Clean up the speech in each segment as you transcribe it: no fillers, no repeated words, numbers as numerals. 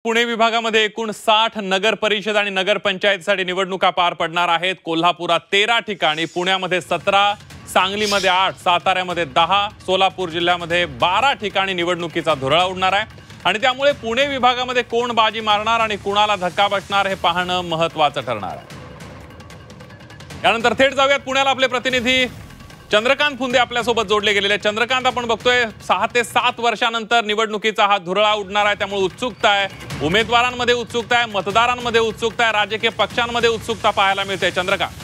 पुणे विभागामध्ये एकूण 60 नगर परिषद आणि नगर पंचायतीसाठी निवडणुका पार पडणार आहेत। कोल्हापुरात 13 ठिकाणी, पुण्यामध्ये 17, सांगलीमध्ये 8, साताऱ्यामध्ये 10, सोलापूर जिल्ह्यामध्ये 12 ठिकाणी निवडणुकीचा धुरळा उडणार आहे आणि त्यामुळे पुणे विभागामध्ये कोण बाजी मारणार आणि कुणाला धक्का बसणार हे पाहणं महत्त्वाचं ठरणार आहे। यानंतर थेट जाऊयात पुण्याला, आपले प्रतिनिधी चंद्रकांत फुंदे आपल्यासोबत जोडले गेलेले। चंद्रकांत, आपण बघतोय 6 ते 7 वर्षानंतर निवडणुकीचा हा धुरळा उडणार आहे, त्यामुळे उत्सुकता आहे, उमेदवारांमध्ये उत्सुकता आहे, मतदारांमध्ये उत्सुकता आहे, राजकीय पक्षांमध्ये उत्सुकता पाहायला मिळते। चंद्रकांत,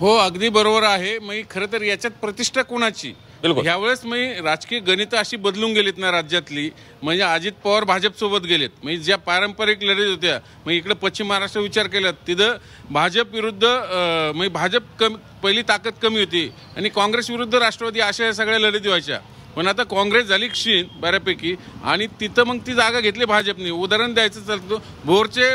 हो, अगदी बरोबर आहे। मी खरं तर याच्यात प्रतिष्ठा कोणाची, यावेळेस मी राजकीय गणित अशी बदलून गेलीत ना राज्यातली, म्हणजे अजित पवार भाजप सोबत गेलेत, म्हणजे ज्या पारंपरिक लढत होत्या, मग इकडे पश्चिम महाराष्ट्र विचार केला तिथं भाजप विरुद्ध म्हणजे भाजप पहिली ताकद कमी होती आणि काँग्रेस विरुद्ध राष्ट्रवादी अशा सगळ्या लढती व्हायच्या। पण आता काँग्रेस झाली क्षीण बऱ्यापैकी आणि तिथं मग ती जागा घेतली भाजपने। उदाहरण द्यायचं चालतं, भोरचे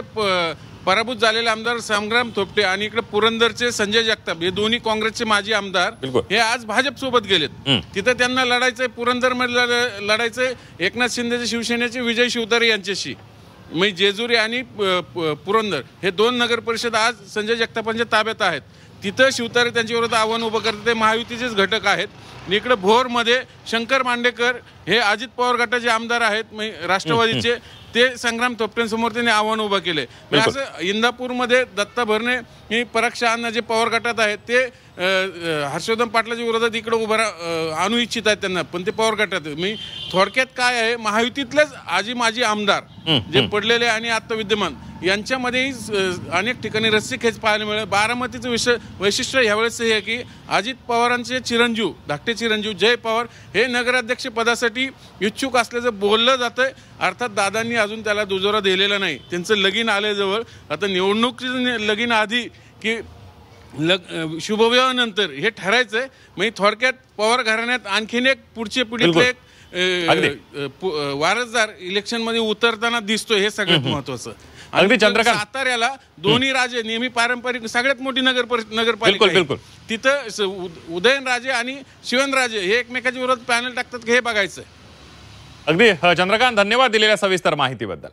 पराभूत झालेले आमदार संग्राम थोपटे आणि इकडे पुरंदरचे संजय जगताप, हे दोन्ही काँग्रेसचे माजी आमदार हे आज भाजप सोबत गेलेत। तिथं त्यांना लढायचंय, पुरंदर मध्ये लढायचंय एकनाथ शिंदेचे शिवसेनेचे विजय शिवतारे यांच्याशी। म्हणजे जेजुरी आणि पुरंदर हे 2 नगर परिषद आज संजय जगतापांच्या ताब्यात आहेत। तिथं शिवतारे त्यांच्या विरोधात आव्हान उभं करतात, ते महायुतीचेच घटक आहेत। इकडे भोरमध्ये शंकर मांडेकर हे अजित पवार गटाचे आमदार आहेत, राष्ट्रवादीचे, ते संग्राम थोपटेंसमोर त्यांनी आव्हान उभं केले। असं इंदापूरमध्ये दत्ता भरणे हे पराग शहांना जे पवार गटात आहेत ते हर्षवर्धन पाटलाच्या विरोधात इकडे उभं आणू इच्छित आहेत त्यांना, पण ते पवार गटात मी थोडक्यात काय आहे, महायुतीतलेच आजी माजी आमदार जे पडलेले आणि आता विद्यमान यांच्यामध्येही अनेक ठिकाणी रस्सीखेच पाहायला मिळेल। बारामतीचं वैशिष्ट्य यावेळेस हे आहे की अजित पवारांचे चिरंजीव, धाकटे चिरंजीव जय पवार हे नगराध्यक्ष पदासाठी इच्छुक असल्याचं बोललं जातंय। अर्थात दादांनी अजून त्याला दुजोरा दिलेला नाही, त्यांचं लगीन आले जवळ, आता निवडणुकीचं लगीन आधी की शुभविवाहानंतर हे ठरायचंय। म्हणजे थोडक्यात पवार घराण्यात आणखीन एक पुढच्या पिढीतले एक वारसदार इलेक्शन मध्ये उतरताना दिसतोय, हे सगळ्यात महत्वाचं। अगदी चंद्रकांत, साताऱ्याला दोन्ही राजे नेहमी पारंपरिक सगळ्यात मोठी नगरपालिका, तिथं उदयनराजे आणि शिवनराजे हे एकमेकाच्या विरोधात पॅनल टाकतात हे बघायचं। अगदी चंद्रकांत, धन्यवाद दिलेल्या सविस्तर माहितीबद्दल।